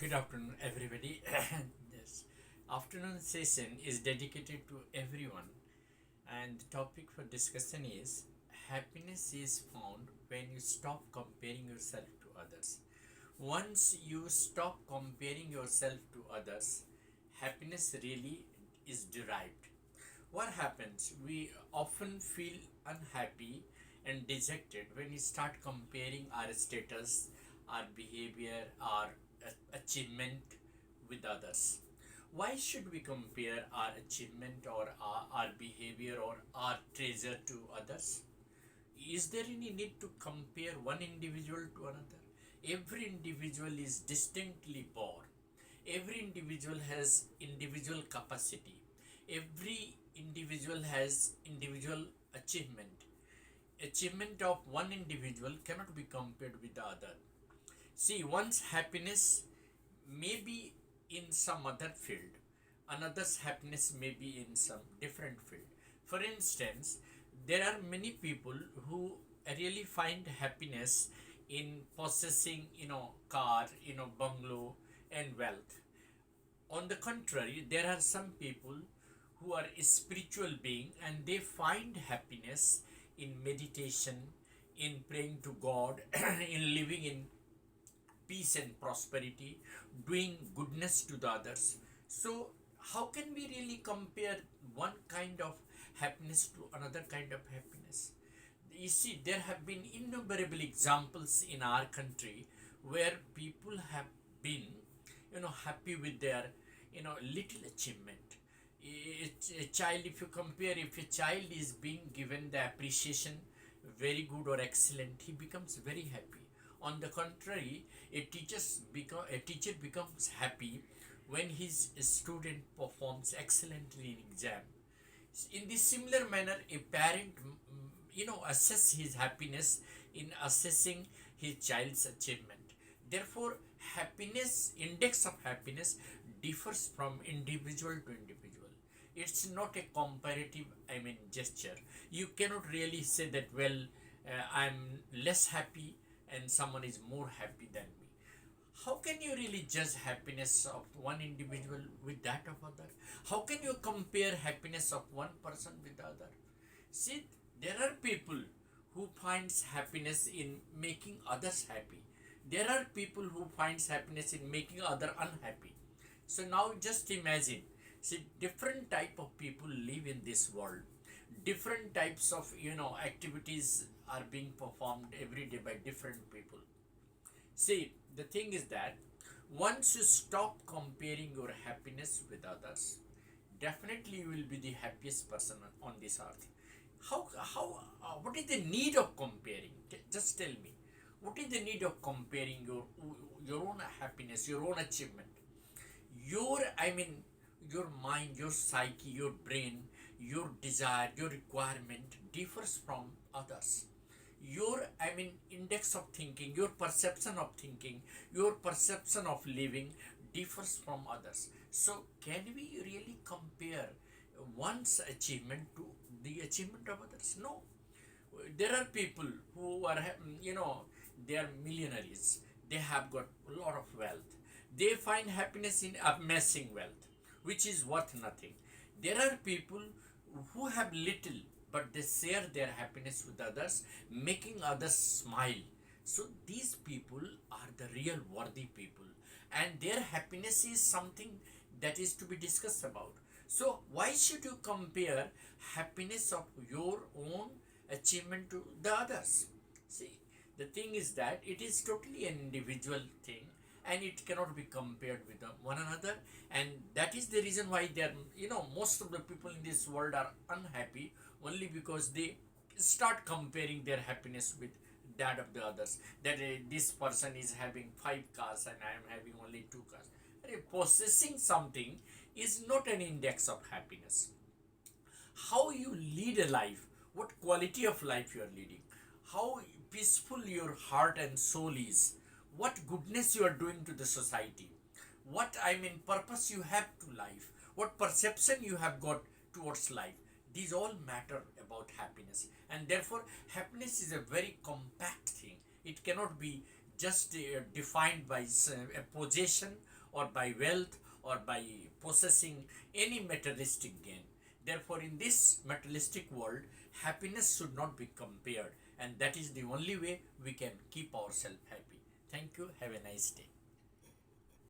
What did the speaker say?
Good afternoon, everybody. This afternoon session is dedicated to everyone, and the topic for discussion is happiness is found when you stop comparing yourself to others. Once you stop comparing yourself to others, happiness really is derived. What happens? We often feel unhappy and dejected when we start comparing our status, our behavior, our achievement with others. Why should we compare our achievement or our behavior or our treasure to others? Is there any need to compare one individual to another? Every individual is distinctly born. Every individual has individual capacity. Every individual has individual achievement. Achievement of one individual cannot be compared with the other. See, one's happiness may be in some other field, another's happiness may be in some different field. For instance, there are many people who really find happiness in possessing, car, bungalow and wealth. On the contrary, there are some people who are a spiritual being and they find happiness in meditation, in praying to God, in living in peace and prosperity, doing goodness to the others. So, how can we really compare one kind of happiness to another kind of happiness? You see, there have been innumerable examples in our country where people have been, happy with their, little achievement. A child, if you compare, if a child is being given the appreciation, very good or excellent, he becomes very happy. On the contrary, a teacher becomes happy when his student performs excellently in exam. In this similar manner, a parent, assess his happiness in assessing his child's achievement. Therefore, happiness index of happiness differs from individual to individual. It's not a comparative, gesture. You cannot really say that, well, I'm less happy and someone is more happy than me. How can you really judge happiness of one individual with that of other? How can you compare happiness of one person with the other? See, there are people who finds happiness in making others happy. There are people who finds happiness in making other unhappy. So now just imagine, see, different type of people live in this world. Different types of activities are being performed every day by different people. See, the thing is that once you stop comparing your happiness with others, definitely you will be the happiest person on this earth. What is the need of comparing? Just tell me. What is the need of comparing your own happiness, your own achievement? Your mind, your psyche, your brain, your desire, your requirement differs from others. Your index of thinking, your perception of thinking, your perception of living differs from others. So can we really compare one's achievement to the achievement of others? No. There are people who are, they are millionaires. They have got a lot of wealth. They find happiness in amassing wealth, which is worth nothing. There are people who have little, but they share their happiness with others, making others smile. So these people are the real worthy people, and their happiness is something that is to be discussed about. So why should you compare happiness of your own achievement to the others? See, the thing is that it is totally an individual thing and it cannot be compared with one another, and that is the reason why they are, most of the people in this world are unhappy only because they start comparing their happiness with that of the others, that this person is having 5 cars and I am having only 2 cars. Possessing something is not an index of happiness. How you lead a life, what quality of life you are leading, how peaceful your heart and soul is, what goodness you are doing to the society, what purpose you have to life, what perception you have got towards life. These all matter about happiness, and therefore happiness is a very compact thing. It cannot be just defined by a possession or by wealth or by possessing any materialistic gain. Therefore, in this materialistic world, happiness should not be compared, and that is the only way we can keep ourselves happy. Thank you. Have a nice day.